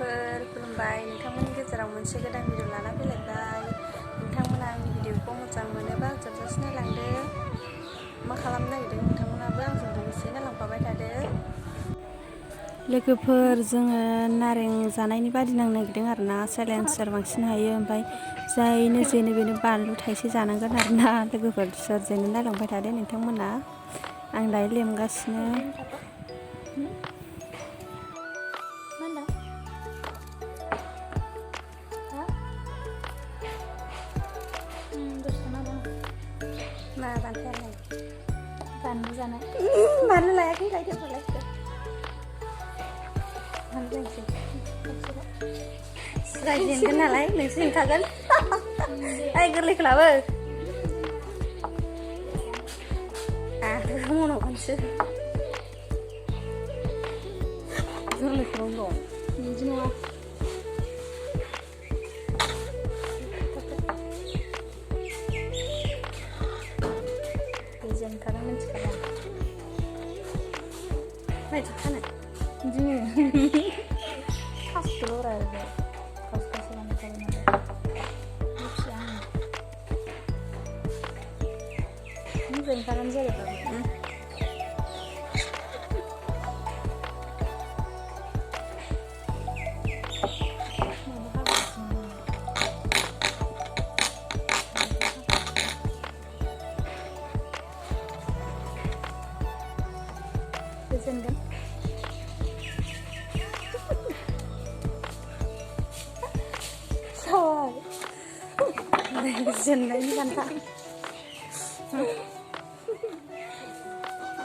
लोगोफोर खुलुमबाय नोंथांमोननि गेजेराव मोनसे गोदान भिडिअ लाना फैलायबाय। नोंथांमोना आंनि भिडिअखौ मोजां मोनोबा जोबजासे नायलांदो। मा खालामनो नागिरदों नोंथांमोनाबो आंजों लोगोसे नायलांफाबाय थादो। लोगोफोर जोङो नारें जानायनि बादि नांनो नागिरदों आरोना। साइलेन्सार बांसिन हायो, ओमफ्राय जायनो जेनो बेनो बानलु थाइसे जानांगोन आरोना। लोगोफोर सोर जेनो नायलांबाय थादो नोंथांमोना। आं दायो लेमगासिनो। मा बान्थायालाय? बानलु जानाय। बानलु लायाखै लायदो लायदो। बानलु लायसै। रायजेनगोन नालाय नोंसो लिंखागोन। ओइ गोरलैखौ लाबो। आरो मन'गोनसो। गोरलैखौ दं। बिदि नङा। जेनखादों मिथिखादों। मायदि फानो? बिदिनो फासखौल' रायबाय खावसे लांखाबाय नालाय मिथिया आङो जेनखागोन जेरैबाबो जेनगोन जेननायनि बान्था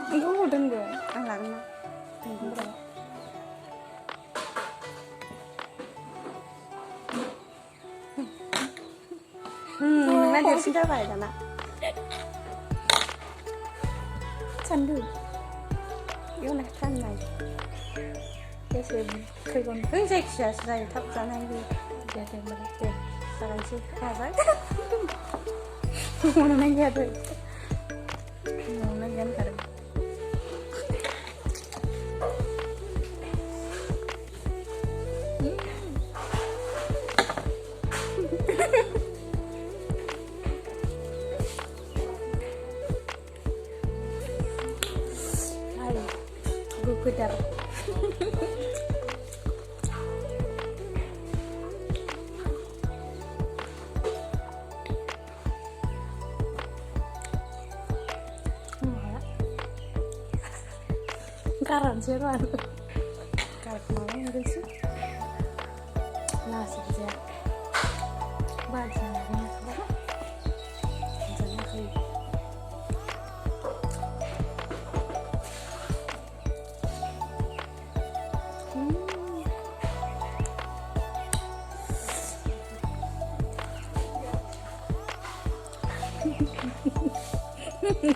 बेखौ हरदोंबो आं लागोन ना नोंना देरसिन जाबाय दाना सान्दु एवनाय फाननाय बेसे फैगोन बै जायखिजायासो जायो थाब जानाय बे दे जागायनोसै जाबाय मोननाय गैया दे न'आवनो गियानखादों गोदार गारानोसै र' आरो गारखोमाबा मोनगोनसो लासै जाया बाजि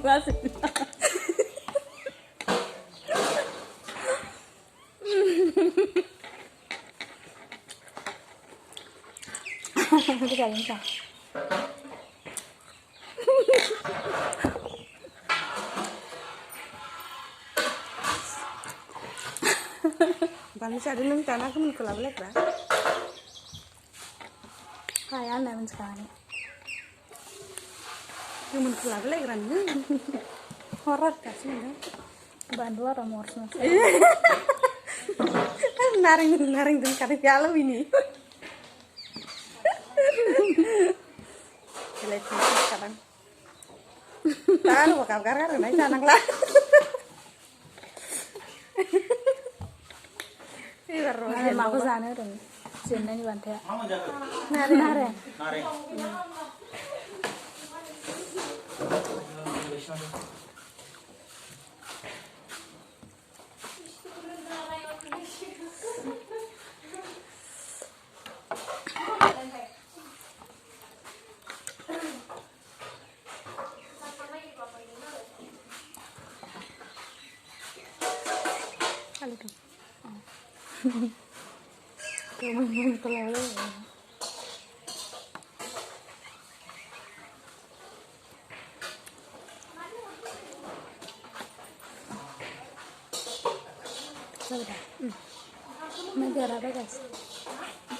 Masih. Bisa bisa. Bang ada nung tanah kemun kelabelek lah. Kayak anda sekarang. Kemun kelabelek kan? Horor kasih nih. Bandu atau morse naring dengan kari piala ini. Lihat sekarang. Tahu bakal naik tanang lah. Ini mau kesana dong. Sini nih bantai. Naring. Kali tu. Kamu kelele. Sudah. मैदेराबो गासिनो